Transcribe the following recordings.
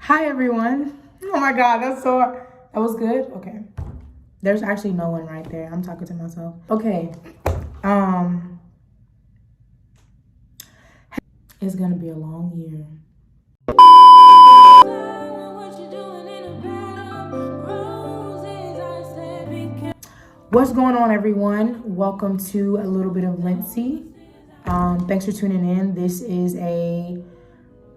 Hi everyone. Oh my God, that was good. Okay. There's actually no one right there. I'm talking to myself. Okay. It's gonna be a long year. What's going on, everyone? Welcome to a little bit of Lenci. Thanks for tuning in. This is a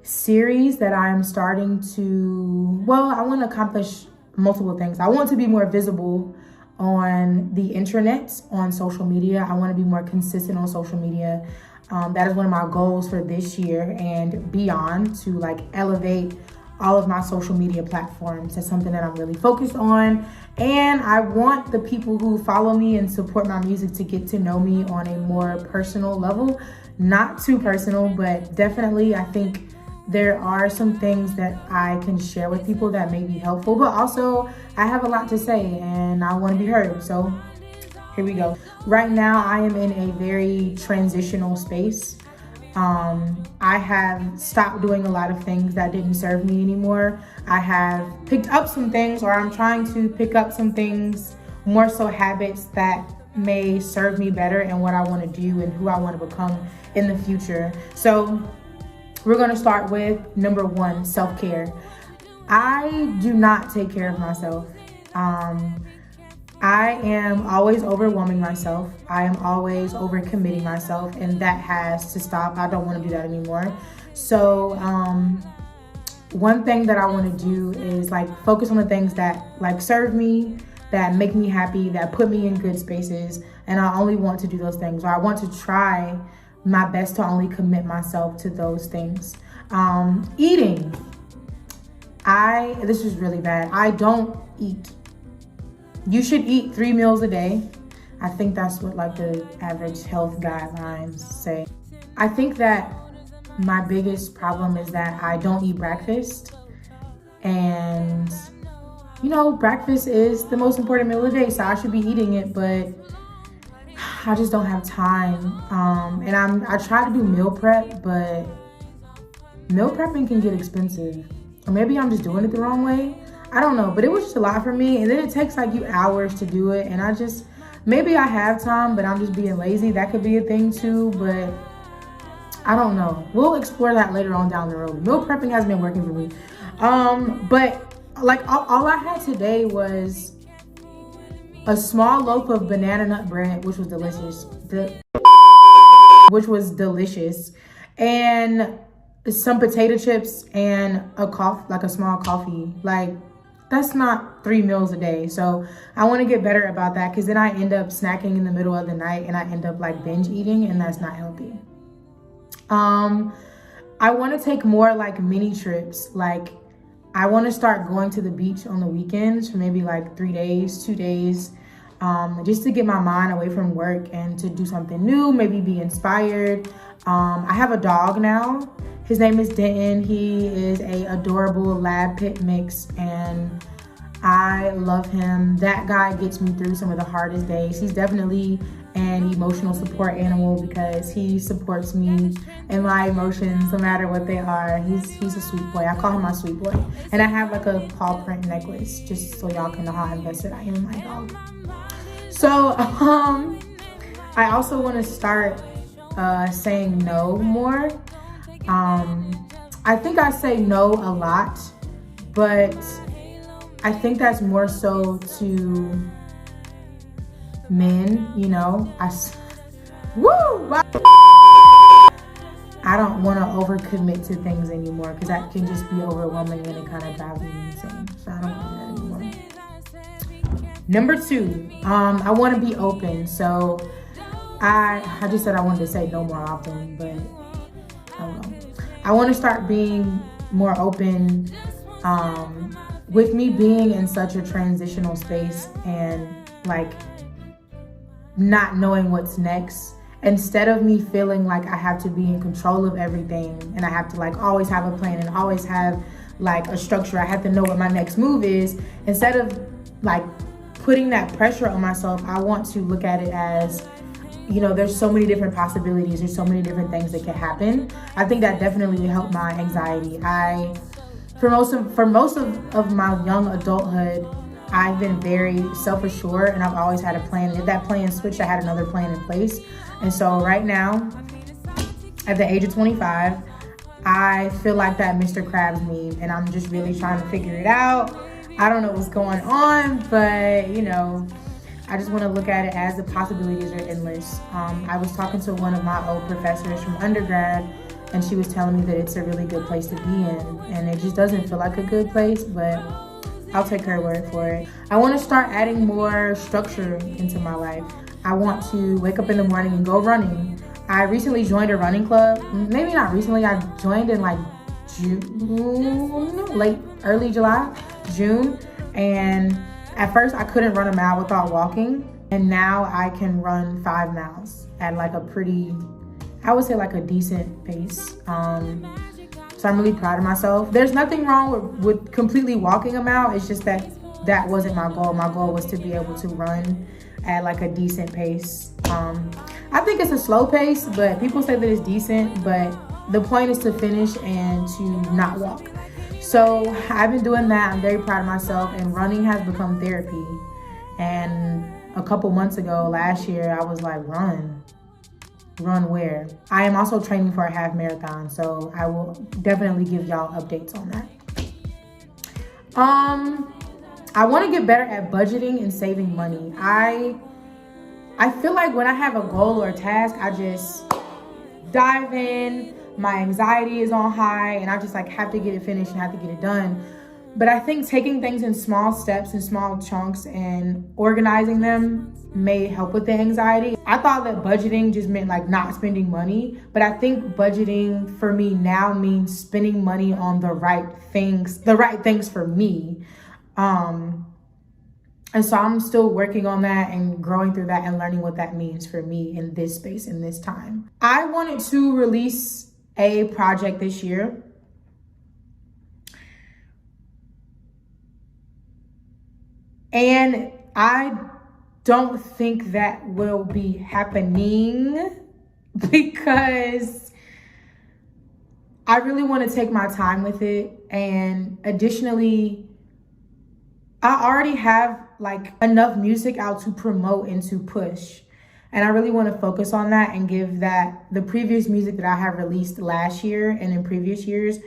series that I'm starting to, I want to accomplish multiple things. I want to be more visible on the internet, on social media. I want to be more consistent on social media. That is one of my goals for this year and beyond, to elevate all of my social media platforms. That's something that I'm really focused on. And I want the people who follow me and support my music to get to know me on a more personal level. Not too personal, but definitely I think there are some things that I can share with people that may be helpful, but also I have a lot to say and I want to be heard. So here we go. Right now I am in a very transitional space. I have stopped doing a lot of things that didn't serve me anymore. I have picked up some things, or I'm trying to pick up some things, more so habits that may serve me better in what I want to do and who I want to become in the future. So we're going to start with number one, self-care. I do not take care of myself. I am always overwhelming myself. I am always overcommitting myself, and that has to stop. I don't want to do that anymore. So one thing that I want to do is focus on the things that serve me, that make me happy, that put me in good spaces, and I only want to do those things, or I want to try my best to only commit myself to those things. Eating. This is really bad. I don't eat. You should eat 3 meals a day. I think that's what the average health guidelines say. I think that my biggest problem is that I don't eat breakfast. And breakfast is the most important meal of the day, so I should be eating it, but I just don't have time. And I try to do meal prep, but meal prepping can get expensive. Or maybe I'm just doing it the wrong way. I don't know, but it was just a lot for me. And then it takes you hours to do it. And maybe I have time, but I'm just being lazy. That could be a thing too, but I don't know. We'll explore that later on down the road. Meal prepping has been working for me. But all I had today was a small loaf of banana nut bread, which was delicious. And some potato chips and a small coffee. That's not 3 meals a day. So I want to get better about that, because then I end up snacking in the middle of the night and I end up binge eating, and that's not healthy. I want to take more mini trips. I want to start going to the beach on the weekends for maybe 3 days, 2 days, just to get my mind away from work and to do something new, maybe be inspired. I have a dog now. His name is Denton. He is a adorable lab pit mix, and I love him. That guy gets me through some of the hardest days. He's definitely an emotional support animal, because he supports me and my emotions no matter what they are. He's a sweet boy. I call him my sweet boy. And I have a paw print necklace, just so y'all can know how invested I am in my dog. So I also want to start saying no more. I think I say no a lot, but I think that's more so to men, I don't want to overcommit to things anymore, because that can just be overwhelming and it kind of drives me insane. So I don't do that anymore. Number 2, I want to be open. So I just said I wanted to say no more often, but I don't know. I want to start being more open, with me being in such a transitional space and not knowing what's next. Instead of me feeling like I have to be in control of everything and I have to always have a plan and always have a structure, I have to know what my next move is. Instead of putting that pressure on myself, I want to look at it as, there's so many different possibilities. There's so many different things that can happen. I think that definitely helped my anxiety. I for most of my young adulthood, I've been very self-assured and I've always had a plan. If that plan switched, I had another plan in place. And so right now, at the age of 25, I feel like that Mr. Krabs meme, and I'm just really trying to figure it out. I don't know what's going on, but you know, I just want to look at it as the possibilities are endless. I was talking to one of my old professors from undergrad, and she was telling me that it's a really good place to be in, and it just doesn't feel like a good place, but I'll take her word for it. I want to start adding more structure into my life. I want to wake up in the morning and go running. I recently joined a running club. Maybe not recently, I joined in like early July, June. And at first I couldn't run a mile without walking. And now I can run 5 miles at like a pretty, I would say like a decent pace. So I'm really proud of myself. There's nothing wrong with completely walking a mile. It's just that that wasn't my goal. My goal was to be able to run at like a decent pace. I think it's a slow pace, but people say that it's decent, but the point is to finish and to not walk. So I've been doing that. I'm very proud of myself, and running has become therapy. And a couple months ago, last year, I was like, run where? I am also training for a half marathon, so I will definitely give y'all updates on that. I want to get better at budgeting and saving money. I feel like when I have a goal or a task, I just dive in. My anxiety is on high, and I just like have to get it finished and have to get it done. But I think taking things in small steps and small chunks and organizing them may help with the anxiety. I thought that budgeting just meant like not spending money, but I think budgeting for me now means spending money on the right things for me. And so I'm still working on that and growing through that and learning what that means for me in this space, in this time. I wanted to release a project this year. And I don't think that will be happening because I really want to take my time with it. And additionally, I already have like enough music out to promote and to push. And I really want to focus on that and give that the previous music that I have released last year and in previous years,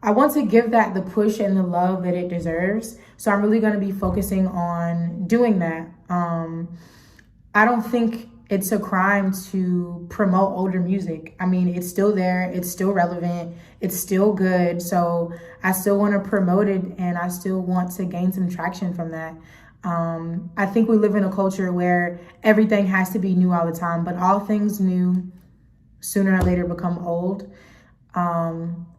I want to give that the push and the love that it deserves. So I'm really going to be focusing on doing that. I don't think it's a crime to promote older music. I mean, it's still there. It's still relevant. It's still good. So I still want to promote it, and I still want to gain some traction from that. I think we live in a culture where everything has to be new all the time, but all things new sooner or later become old.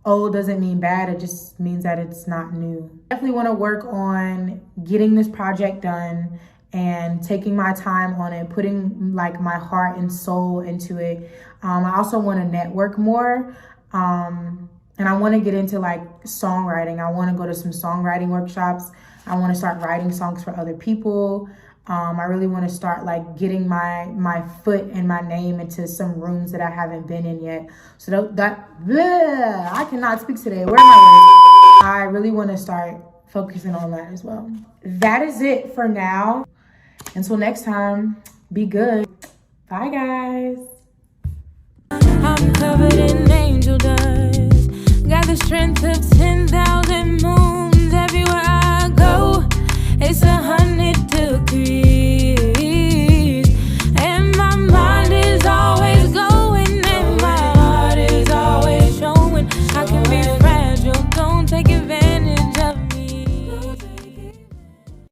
Old doesn't mean bad. It just means that it's not new. Definitely want to work on getting this project done and taking my time on it, putting like my heart and soul into it. I also want to network more. And I want to get into like songwriting. I want to go to some songwriting workshops. I want to start writing songs for other people. I really want to start like getting my foot and my name into some rooms that I haven't been in yet. So I cannot speak today. Where am I? I really want to start focusing on that as well. That is it for now. Until next time, be good. Bye, guys. I'm covered in angel dust. Got the strength of 10,000 moons.